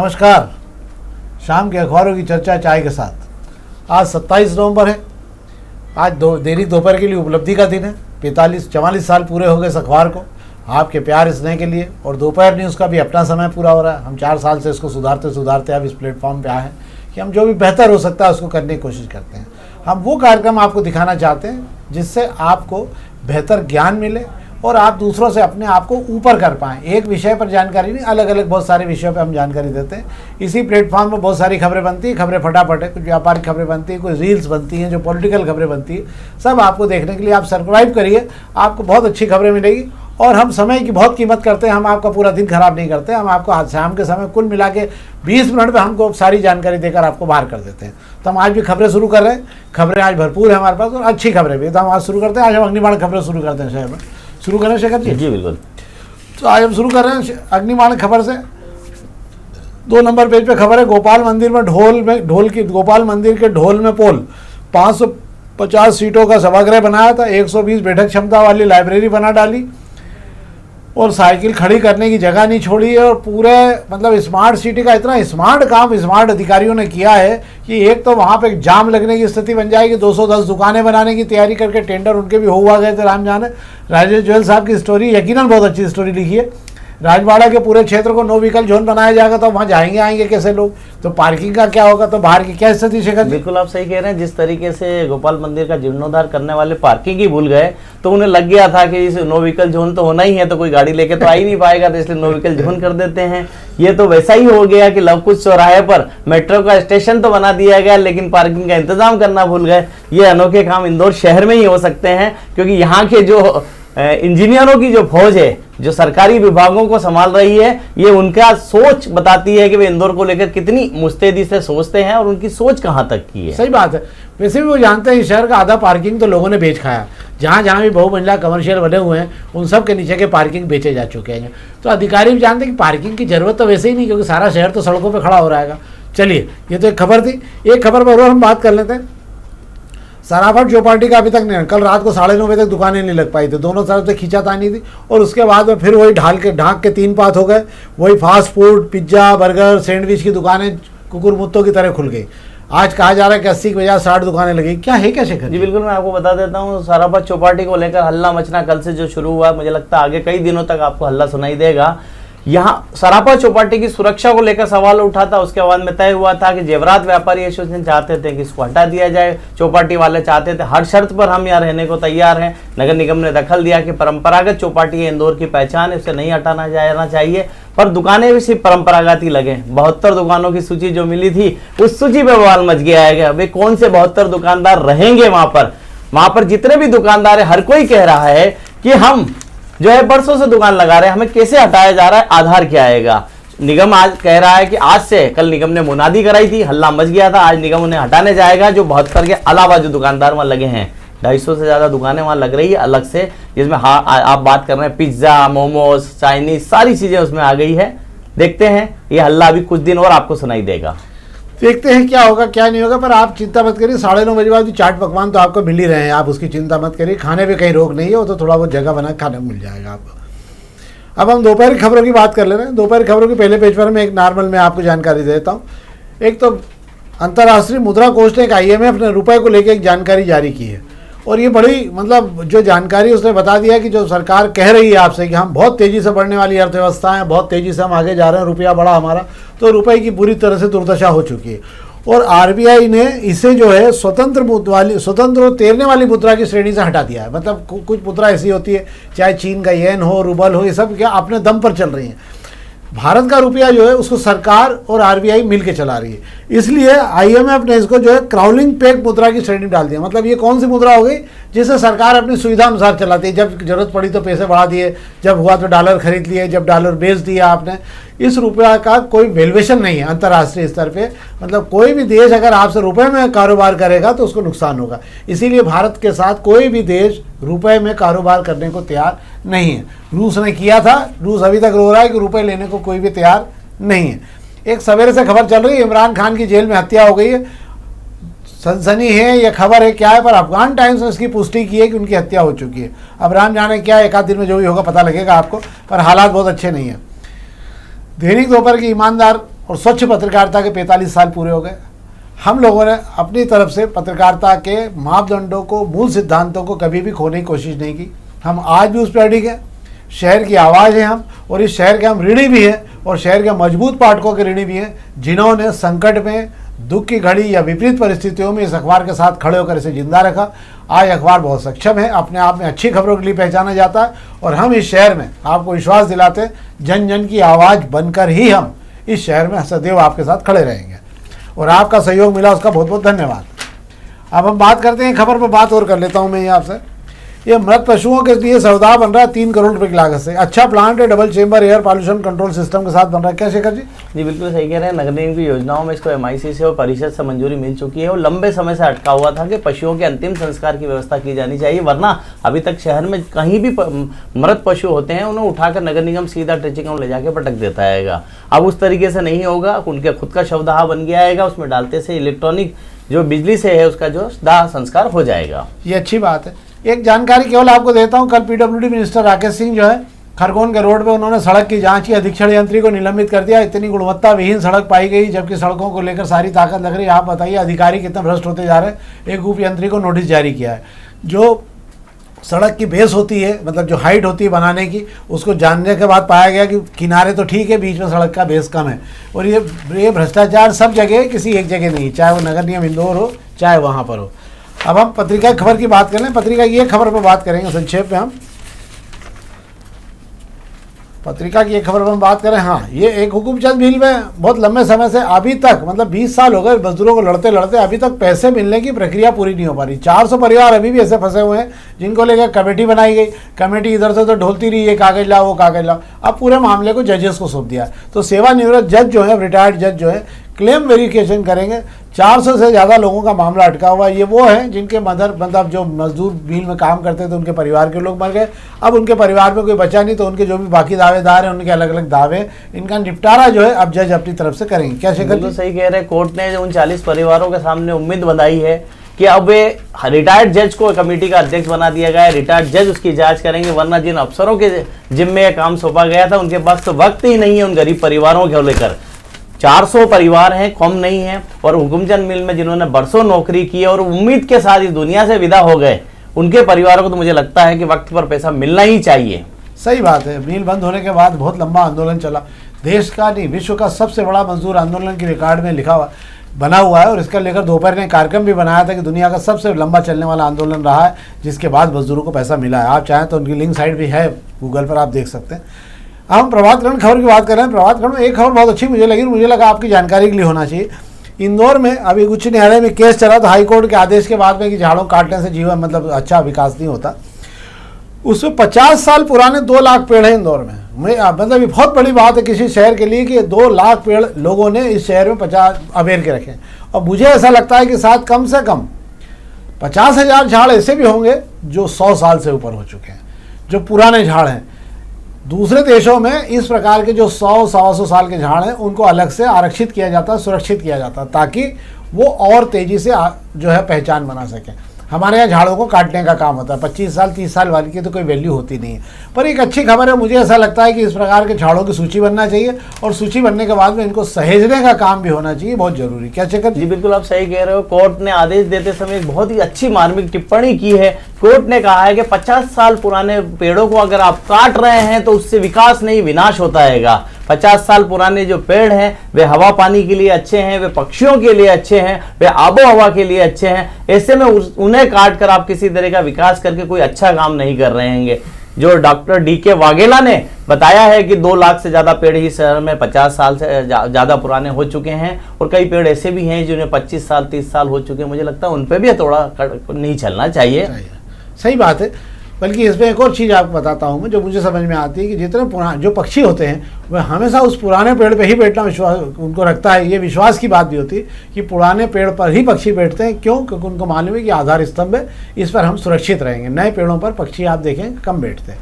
नमस्कार। शाम के अखबारों की चर्चा चाय के साथ। आज 27 नवंबर है। आज दैनिक दोपहर के लिए उपलब्धि का दिन है। 44 साल पूरे हो गए इस अखबार को, आपके प्यार स्नेह के लिए। और दोपहर न्यूज़ का भी अपना समय पूरा हो रहा है। हम 4 साल से इसको सुधारते सुधारते अब इस प्लेटफॉर्म पे आए हैं कि हम जो भी बेहतर हो सकता है उसको करने की कोशिश करते हैं। हम वो कार्यक्रम आपको दिखाना चाहते हैं जिससे आपको बेहतर ज्ञान मिले और आप दूसरों से अपने आप को ऊपर कर पाएँ। एक विषय पर जानकारी नहीं, अलग अलग बहुत सारे विषयों पर हम जानकारी देते हैं। इसी प्लेटफॉर्म पर बहुत सारी खबरें बनती हैं। खबरें फटाफट है, कुछ व्यापारिक खबरें बनती हैं, कुछ रील्स बनती हैं, जो पॉलिटिकल खबरें बनती हैं, सब आपको देखने के लिए आप सब्सक्राइब करिए। आपको बहुत अच्छी खबरें मिलेगी। और हम समय की बहुत कीमत करते हैं। हम आपका पूरा दिन खराब नहीं करते। हम आपको आज शाम के समय कुल मिला के 20 मिनट में हमको सारी जानकारी देकर आपको बाहर कर देते हैं। तो हम आज भी खबरें शुरू कर रहे हैं। खबरें आज भरपूर है हमारे पास और अच्छी खबरें भी। तो हम आज शुरू करते हैं। आज हम अग्निबाण खबरें शुरू करते हैं। शहर में शुरू करें शेखर जी? जी बिल्कुल। तो आज हम शुरू कर रहे हैं अग्निबाण खबर से। 2 नंबर पेज पे खबर है, गोपाल मंदिर के ढोल में पोल। 550 सीटों का सभागृह बनाया था। 120 बैठक क्षमता वाली लाइब्रेरी बना डाली और साइकिल खड़ी करने की जगह नहीं छोड़ी है। और पूरे मतलब स्मार्ट सिटी का इतना स्मार्ट काम स्मार्ट अधिकारियों ने किया है कि एक तो वहाँ पे जाम लगने की स्थिति बन जाएगी। 210 दुकानें बनाने की तैयारी करके टेंडर उनके भी हुआ गए थे। राम जाने राजेश जोयल साहब की स्टोरी यकीनन बहुत अच्छी स्टोरी लिखी है। राजवाड़ा के पूरे क्षेत्र को नो व्हीकल जोन बनाया जाएगा तो वहाँ जाएंगे आएंगे कैसे लोग? तो पार्किंग का क्या होगा? तो बाहर की क्या स्थिति शेखर? बिल्कुल आप सही कह रहे हैं। जिस तरीके से गोपाल मंदिर का जीर्णोद्धार करने वाले पार्किंग ही भूल गए तो उन्हें लग गया था कि इस नो व्हीकल जोन तो होना ही है, तो कोई गाड़ी लेके तो आ ही नहीं पाएगा, तो इसलिए नो व्हीकल जोन कर देते हैं। ये तो वैसा ही हो गया कि लवकुश चौराहे पर मेट्रो का स्टेशन तो बना दिया गया लेकिन पार्किंग का इंतजाम करना भूल गए। ये अनोखे काम इंदौर शहर में ही हो सकते हैं क्योंकि यहाँ के जो इंजीनियरों की जो फौज है जो सरकारी विभागों को संभाल रही है, ये उनका सोच बताती है कि वे इंदौर को लेकर कितनी मुस्तैदी से सोचते हैं और उनकी सोच कहाँ तक की है। सही बात है। वैसे भी वो जानते हैं इस शहर का आधा पार्किंग तो लोगों ने बेच खाया। जहाँ जहाँ भी बहुमंजिला कमर्शियल बने हुए हैं उन सब के नीचे के पार्किंग बेचे जा चुके हैं। तो अधिकारी भी जानते हैं कि पार्किंग की जरूरत तो वैसे ही नहीं, क्योंकि सारा शहर तो सड़कों पर खड़ा हो रहेगा। चलिए, ये तो एक खबर थी। एक खबर पर और हम बात कर लेते हैं। सराफत चौपाटी का अभी तक नहीं, कल रात को 9:30 बजे तक दुकानें नहीं लग पाई थी। दोनों तरफ से खींचातानी थी और उसके बाद में फिर वही ढाक के 3 पात हो गए। वही fast food, pizza, burger, sandwich की दुकानें कुकुर मुत्तों की तरह खुल गई। आज कहा जा रहा है कि 80 की बजाय 60 दुकानें लगी। क्या है क्या शेखर? जी बिल्कुल, मैं आपको बता देता हूँ। सराफत चौपाटी को लेकर हल्ला मचना कल से जो शुरू हुआ, मुझे लगता है आगे कई दिनों तक आपको हल्ला सुनाई देगा। यहाँ सराफत चौपाटी की सुरक्षा को लेकर सवाल उठा था। उसके बाद में तय हुआ था कि जेवरात व्यापारी एसोसिएशन चाहते थे कि इसको हटा दिया जाए। चौपाटी वाले चाहते थे हर शर्त पर हम यहाँ रहने को तैयार हैं। नगर निगम ने दखल दिया कि परंपरागत चौपाटी है, इंदौर की पहचान है, इसे नहीं हटाना जाना चाहिए। पर दुकानें भी सिर्फ परंपरागत ही लगे। 72 दुकानों की सूची जो मिली थी उस सूची पर बवाल मच गया है। वे कौन से 72 दुकानदार रहेंगे वहां पर जितने भी दुकानदार है, हर कोई कह रहा है कि हम जो है बरसों से दुकान लगा रहे हैं, हमें कैसे हटाया जा रहा है, आधार क्या आएगा? निगम आज कह रहा है कि आज से, कल निगम ने मुनादी कराई थी, हल्ला मच गया था, आज निगम उन्हें हटाने जाएगा। जो 72 के अलावा जो दुकानदार वहां लगे हैं, 250 से ज्यादा दुकानें वहां लग रही है अलग से, जिसमें आप बात कर रहे हैं पिज्जा, मोमोज, चाइनीज, सारी चीजें उसमें आ गई है। देखते हैं ये हल्ला अभी कुछ दिन और आपको सुनाई देगा। देखते हैं क्या होगा क्या नहीं होगा। पर आप चिंता मत करिए, 9:30 बजे बाद भी चाट पकवान तो आपको मिल ही रहे हैं। आप उसकी चिंता मत करिए। खाने पे कहीं रोक नहीं है, वो तो थोड़ा बहुत जगह बना खाने मिल जाएगा आपको। अब हम दोपहर की खबरों की बात कर ले रहे हैं। दोपहर की खबरों के पहले पेज पर मैं एक नॉर्मल में आपको जानकारी देता हूँ। एक तो अंतर्राष्ट्रीय मुद्रा कोष ने एक IMF ने रुपए को लेकर एक जानकारी जारी की है। और ये बड़ी मतलब जो जानकारी उसने बता दिया कि जो सरकार कह रही है आपसे कि हम बहुत तेज़ी से बढ़ने वाली अर्थव्यवस्था है, बहुत तेज़ी से हम आगे जा रहे हैं, रुपया बढ़ा हमारा, तो रुपए की बुरी तरह से दुर्दशा हो चुकी है। और RBI ने इसे जो है स्वतंत्र और तैरने वाली मुद्रा की श्रेणी से हटा दिया है। मतलब कुछ मुद्रा ऐसी होती है, चाहे चीन का येन हो, रूबल हो, ये सब क्या अपने दम पर चल रही हैं। भारत का रुपया जो है उसको सरकार और RBI मिलके चला रही है। इसलिए IMF ने इसको जो है क्राउलिंग पेग मुद्रा की श्रेणी डाल दिया। मतलब ये कौन सी मुद्रा हो गई जिसे सरकार अपनी सुविधा अनुसार चलाती है। जब जरूरत पड़ी तो पैसे बढ़ा दिए, जब हुआ तो डॉलर खरीद लिए, जब डॉलर बेच दिया आपने। इस रुपया का कोई वैल्यूएशन नहीं है अंतर्राष्ट्रीय स्तर पे। मतलब कोई भी देश अगर आपसे रुपए में कारोबार करेगा तो उसको नुकसान होगा। इसीलिए भारत के साथ कोई भी देश रुपए में कारोबार करने को तैयार नहीं है। रूस ने किया था, रूस अभी तक रो रहा है कि रुपए लेने को कोई भी तैयार नहीं है। एक सवेरे से खबर चल रही है, इमरान खान की जेल में हत्या हो गई है। सनसनी है या खबर है क्या है, पर अफगान टाइम्स ने इसकी पुष्टि की है कि उनकी हत्या हो चुकी है। अब राम जाने क्या, एक आध दिन में जो भी होगा पता लगेगा आपको, पर हालात बहुत अच्छे नहीं है। दैनिक दोपहर की ईमानदार और स्वच्छ पत्रकारिता के 45 साल पूरे हो गए। हम लोगों ने अपनी तरफ से पत्रकारिता के मापदंडों को, मूल सिद्धांतों को कभी भी खोने की कोशिश नहीं की। हम आज भी उस पर अडिग हैं। शहर की आवाज़ है हम, और इस शहर के हम ऋणी भी हैं, और शहर के मजबूत पाठकों के ऋणी भी हैं, जिन्होंने संकट में, दुख की घड़ी या विपरीत परिस्थितियों में इस अखबार के साथ खड़े होकर इसे जिंदा रखा। आज अखबार बहुत सक्षम है, अपने आप में अच्छी खबरों के लिए पहचाना जाता है, और हम इस शहर में आपको विश्वास दिलाते हैं, जन जन की आवाज़ बनकर ही हम इस शहर में सदैव आपके साथ खड़े रहेंगे, और आपका सहयोग मिला उसका बहुत बहुत धन्यवाद। अब हम बात करते हैं, खबर पर बात और कर लेता हूं मैं ये आपसे। ये मृत पशुओं के लिए सौदा बन रहा है 3 करोड़ रुपए की लागत से। अच्छा प्लांट है, double chamber air pollution control system के साथ बन रहा है। क्या शेखर जी? जी बिल्कुल सही कह रहे हैं। नगर निगम की योजनाओं में इसको MIC से और परिषद से मंजूरी मिल चुकी है, और लंबे समय से अटका हुआ था कि पशुओं के अंतिम संस्कार की व्यवस्था की जानी चाहिए, वरना अभी तक शहर में कहीं भी मृत पशु होते हैं उन्हें उठाकर नगर निगम सीधा ट्रेचिंग में ले जाके पटक देता है। अब उस तरीके से नहीं होगा, उनके खुद का शवदाह बन गया है, उसमें डालते से इलेक्ट्रॉनिक जो बिजली से है उसका जो दाह संस्कार हो जाएगा। ये अच्छी बात है। एक जानकारी केवल आपको देता हूं, कल PWD मिनिस्टर राकेश सिंह जो है खरगोन के रोड पे उन्होंने सड़क की जांच की, अधीक्षण यंत्री को निलंबित कर दिया। इतनी गुणवत्ता विहीन सड़क पाई गई, जबकि सड़कों को लेकर सारी ताकत लग रही है। आप बताइए अधिकारी कितने भ्रष्ट होते जा रहे हैं। एक उप यंत्री को नोटिस जारी किया है। जो सड़क की बेस होती है, मतलब जो हाइट होती है बनाने की, उसको जानने के बाद पाया गया कि किनारे तो ठीक है, बीच में सड़क का बेस कम है। और ये भ्रष्टाचार सब जगह, किसी एक जगह नहीं, चाहे वो नगर निगम इंदौर हो चाहे वहाँ पर हो। अब हम पत्रिका की खबर की बात करें, पत्रिका की एक खबर पर बात करेंगे संक्षेप में। हम पत्रिका की एक खबर पर हम बात करें। हाँ, ये एक हुकूमचंद मिल में बहुत लंबे समय से अभी तक, मतलब 20 साल हो गए मजदूरों को लड़ते लड़ते, अभी तक पैसे मिलने की प्रक्रिया पूरी नहीं हो पा रही। 400 परिवार अभी भी ऐसे फंसे हुए हैं जिनको लेकर कमेटी बनाई गई। कमेटी इधर से तो ढोलती रही, ये कागज लाओ वो कागज लाओ। अब पूरे मामले को जजेस को सौंप दिया। तो सेवानिवृत्त जज जो है, रिटायर्ड जज जो है, क्लेम वेरिफिकेशन करेंगे। 400 से ज़्यादा लोगों का मामला अटका हुआ है। ये वो हैं जिनके मतलब जो मजदूर मिल में काम करते थे उनके परिवार के लोग मर गए। अब उनके परिवार में कोई बचा नहीं, तो उनके जो भी बाकी दावेदार हैं उनके अलग अलग दावे, इनका निपटारा जो है अब जज अपनी तरफ से करेंगे। क्या शेखर? तो सही कह रहे हैं। कोर्ट ने उन 40 परिवारों के सामने उम्मीद बनाई है कि अब रिटायर्ड जज को कमेटी का अध्यक्ष बना दिया गया है। रिटायर्ड जज उसकी जांच करेंगे, वरना जिन अफसरों के जिम्मे यह काम सौंपा गया था उनके पास तो वक्त ही नहीं है उन गरीब परिवारों को लेकर। 400 परिवार हैं, कम नहीं है। और हुकुमचंद मिल में जिन्होंने बरसों नौकरी की और उम्मीद के साथ इस दुनिया से विदा हो गए, उनके परिवारों को तो मुझे लगता है कि वक्त पर पैसा मिलना ही चाहिए। सही बात है। मिल बंद होने के बाद बहुत लंबा आंदोलन चला, देश का नहीं विश्व का सबसे बड़ा मजदूर आंदोलन के रिकॉर्ड में बना हुआ है। और इसका लेकर दोपहर ने कार्यक्रम भी बनाया था कि दुनिया का सबसे लंबा चलने वाला आंदोलन रहा है, जिसके बाद मजदूरों को पैसा मिला है। आप चाहें तो उनकी लिंक साइट भी है गूगल पर, आप देख सकते हैं। हम प्रभातकरण खबर की बात कर रहे हैं। प्रभातकरण में एक खबर बहुत अच्छी मुझे लगी, मुझे लगा आपकी जानकारी के लिए होना चाहिए। इंदौर में अभी उच्च न्यायालय में केस चला था हाईकोर्ट के आदेश के बाद में कि झाड़ों काटने से जीवन मतलब अच्छा विकास नहीं होता। उसमें 50 साल पुराने 2 लाख पेड़ हैं इंदौर में। मतलब ये बहुत बड़ी बात है किसी शहर के लिए कि 2 लाख पेड़ लोगों ने इस शहर में 50 अबेर के रखे। और मुझे ऐसा लगता है कि शायद कम से कम 50,000 झाड़ ऐसे भी होंगे जो 100 साल से ऊपर हो चुके हैं, जो पुराने झाड़ हैं। दूसरे देशों में इस प्रकार के जो 100-125 साल के झाड़ हैं उनको अलग से आरक्षित किया जाता है, सुरक्षित किया जाता है, ताकि वो और तेज़ी से जो है पहचान बना सकें। हमारे यहाँ झाड़ों को काटने का काम होता है। 25 साल 30 साल वाली की तो कोई वैल्यू होती नहीं है। पर एक अच्छी खबर है, मुझे ऐसा लगता है कि इस प्रकार के झाड़ों की सूची बनना चाहिए, और सूची बनने के बाद में इनको सहेजने का काम भी होना चाहिए, बहुत जरूरी। क्या चक्कर? जी बिल्कुल आप सही कह रहे हो। कोर्ट ने आदेश देते समय एक बहुत ही अच्छी मार्मिक टिप्पणी की है। कोर्ट ने कहा है कि 50 साल पुराने पेड़ों को अगर आप काट रहे हैं तो उससे विकास नहीं विनाश होता है। 50 साल पुराने जो पेड़ हैं वे हवा पानी के लिए अच्छे हैं, वे पक्षियों के लिए अच्छे हैं, वे आबो हवा के लिए अच्छे हैं। ऐसे में उन्हें काट कर आप किसी तरह का विकास करके कोई अच्छा काम नहीं कर रहे हैं। जो डॉक्टर DK वाघेला ने बताया है कि 2 लाख से ज़्यादा पेड़ ही शहर में 50 साल से ज़्यादा पुराने हो चुके हैं, और कई पेड़ ऐसे भी हैं जिन्हें 25 साल 30 साल हो चुके हैं। मुझे लगता है उन पर भी थोड़ा नहीं चलना चाहिए। सही बात है। बल्कि इसमें एक और चीज़ आपको बताता हूँ मैं, जो मुझे समझ में आती है कि जितने पुराने जो पक्षी होते हैं वह हमेशा उस पुराने पेड़ पे ही बैठना विश्वास उनको रखता है। ये विश्वास की बात भी होती है कि पुराने पेड़ पर ही पक्षी बैठते हैं। क्यों? क्योंकि उनको मालूम है कि आधार स्तंभ है, इस पर हम सुरक्षित रहेंगे। नए पेड़ों पर पक्षी आप देखें कम बैठते हैं।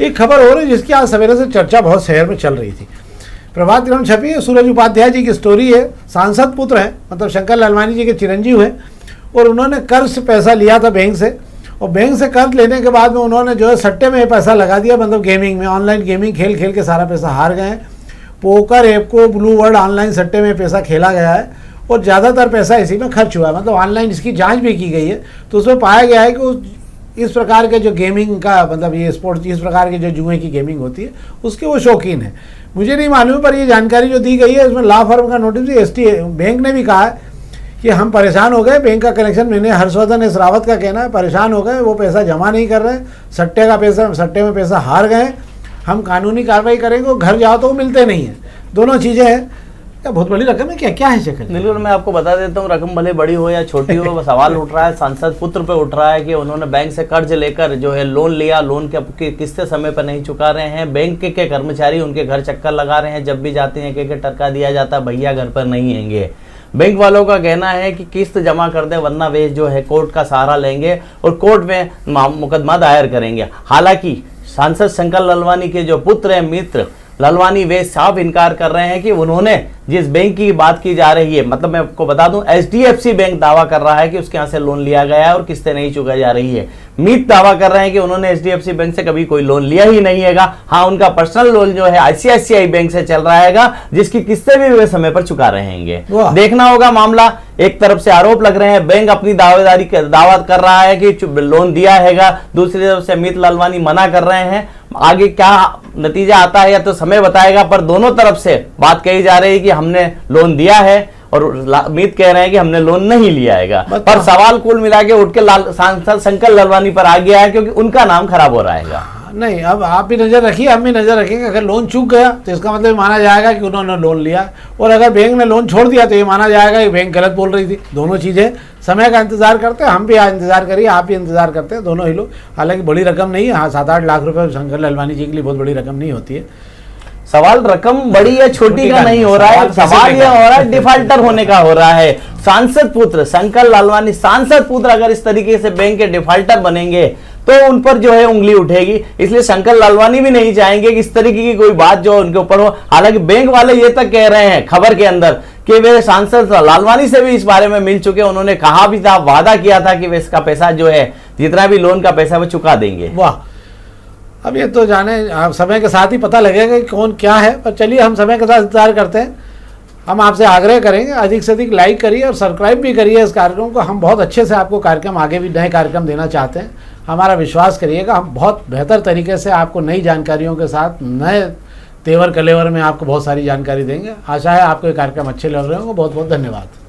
एक खबर हो रही जिसकी आज सवेरे से चर्चा बहुत शहर में चल रही थी। प्रभातकरण छपी है, सूरज उपाध्याय जी की स्टोरी है। सांसद पुत्र हैं, मतलब शंकर लालवानी जी के चिरंजीव हैं, और उन्होंने कर्ज से पैसा लिया था बैंक से, और बैंक से कर्ज लेने के बाद में उन्होंने जो है सट्टे में पैसा लगा दिया, मतलब गेमिंग में, ऑनलाइन गेमिंग खेल खेल के सारा पैसा हार गए हैं। पोकर ऐप को ब्लू वर्ल्ड ऑनलाइन सट्टे में पैसा खेला गया है और ज़्यादातर पैसा इसी में खर्च हुआ है। मतलब ऑनलाइन इसकी जांच भी की गई है, तो उसमें पाया गया है कि इस प्रकार के जो गेमिंग का मतलब ये स्पोर्ट्स, इस प्रकार की जो जुए की गेमिंग होती है उसके वो शौकीन है। मुझे नहीं मालूम, पर ये जानकारी जो दी गई है इसमें लॉ फर्म का नोटिस भी एसटी बैंक ने भी कहा है कि हम परेशान हो गए, बैंक का कनेक्शन मैंने हर्षवर्धन एस रावत का कहना है, परेशान हो गए, वो पैसा जमा नहीं कर रहे, सट्टे में पैसा हार गए, हम कानूनी कार्रवाई करेंगे, वो घर जाओ तो वो मिलते नहीं हैं। दोनों चीज़ें हैं। क्या बहुत बड़ी रकम है? क्या है शक्ल? बिल्कुल, मैं आपको बता देता हूँ, रकम भले बड़ी हो या छोटी हो, सवाल उठ रहा है सांसद पुत्र पे उठ रहा है कि उन्होंने बैंक से कर्ज लेकर जो है लोन लिया, लोन के किस्तें समय पर नहीं चुका रहे हैं, बैंक के कर्मचारी उनके घर चक्कर लगा रहे हैं, जब भी जाते हैं के टरका दिया जाता है, भैया घर पर नहीं आएंगे। बैंक वालों का कहना है कि किस्त जमा कर दे वरना वे जो है कोर्ट का सहारा लेंगे और कोर्ट में मुकदमा दायर करेंगे। हालांकि सांसद शंकर लालवानी के जो पुत्र हैं मित्र लालवानी, वे साफ इनकार कर रहे हैं कि उन्होंने जिस बैंक की बात की जा रही है, मतलब मैं आपको बता दूं HDFC बैंक दावा कर रहा है कि उसके यहाँ से लोन लिया गया है और किस्तें नहीं चुकाई जा रही है। मीत दावा कर रहे हैं कि उन्होंने HDFC बैंक से कभी कोई लोन लिया ही नहीं हैगा। हाँ, उनका पर्सनल लोन जो है ICICI बैंक से चल रहा हैगा, जिसकी किस्तें भी वे समय पर चुका रहे हैं। देखना होगा मामला। एक तरफ से आरोप लग रहे हैं, बैंक अपनी दावेदारी दावा कर रहा है कि लोन दिया हैगा, दूसरी तरफ से मीत लालवानी मना कर रहे हैं। आगे क्या नतीजा आता है या तो समय बताएगा, पर दोनों तरफ से बात कही जा रही है कि हमने लोन दिया है और मीत कह रहे हैं कि हमने लोन नहीं लिया है। पर सवाल कुल मिला के उठ के सांसद शंकर लालवानी पर आ गया है, क्योंकि उनका नाम खराब हो रहा है। नहीं, अब आप भी नज़र रखिए, हम भी नज़र रखेंगे। अगर लोन चूक गया तो इसका मतलब माना जाएगा कि उन्होंने लोन लिया, और अगर बैंक ने लोन छोड़ दिया तो ये माना जाएगा कि बैंक गलत बोल रही थी। दोनों चीज़ें समय का इंतजार करते हैं, हम भी इंतजार करिए, आप भी इंतजार करते हैं, दोनों ही लोग। हालांकि बड़ी रकम नहीं है, हाँ 7-8 लाख रुपए शंकर लालवानी जी के लिए बहुत बड़ी रकम नहीं होती है। सवाल रकम बड़ी या छोटी का नहीं हो रहा है, सवाल यह हो रहा है डिफाल्टर होने का हो रहा है। सांसद पुत्र शंकर लालवानी, सांसद पुत्र अगर इस तरीके से बैंक के डिफाल्टर बनेंगे तो उन पर जो है उंगली उठेगी। इसलिए शंकर लालवानी भी नहीं चाहेंगे कि इस तरीके की कोई बात जो उनके ऊपर हो। हालांकि बैंक वाले ये तक कह रहे हैं खबर के अंदर कि वे सांसद लालवानी से भी इस बारे में मिल चुके, उन्होंने कहा भी था, वादा किया था कि वे इसका पैसा जो है जितना भी लोन का पैसा वो चुका देंगे। वाह, अब ये तो जाने आप समय के साथ ही पता लगेगा कि कौन क्या है। पर चलिए, हम समय के साथ इंतजार करते हैं। हम आपसे आग्रह करेंगे अधिक से अधिक लाइक करिए और सब्सक्राइब भी करिए इस कार्यक्रम को। हम बहुत अच्छे से आपको कार्यक्रम, आगे भी नए कार्यक्रम देना चाहते हैं। हमारा विश्वास करिएगा, हम बहुत बेहतर तरीके से आपको नई जानकारियों के साथ नए तेवर कलेवर में आपको बहुत सारी जानकारी देंगे। आशा है आपको ये कार्यक्रम अच्छे लग रहे होंगे। बहुत बहुत धन्यवाद।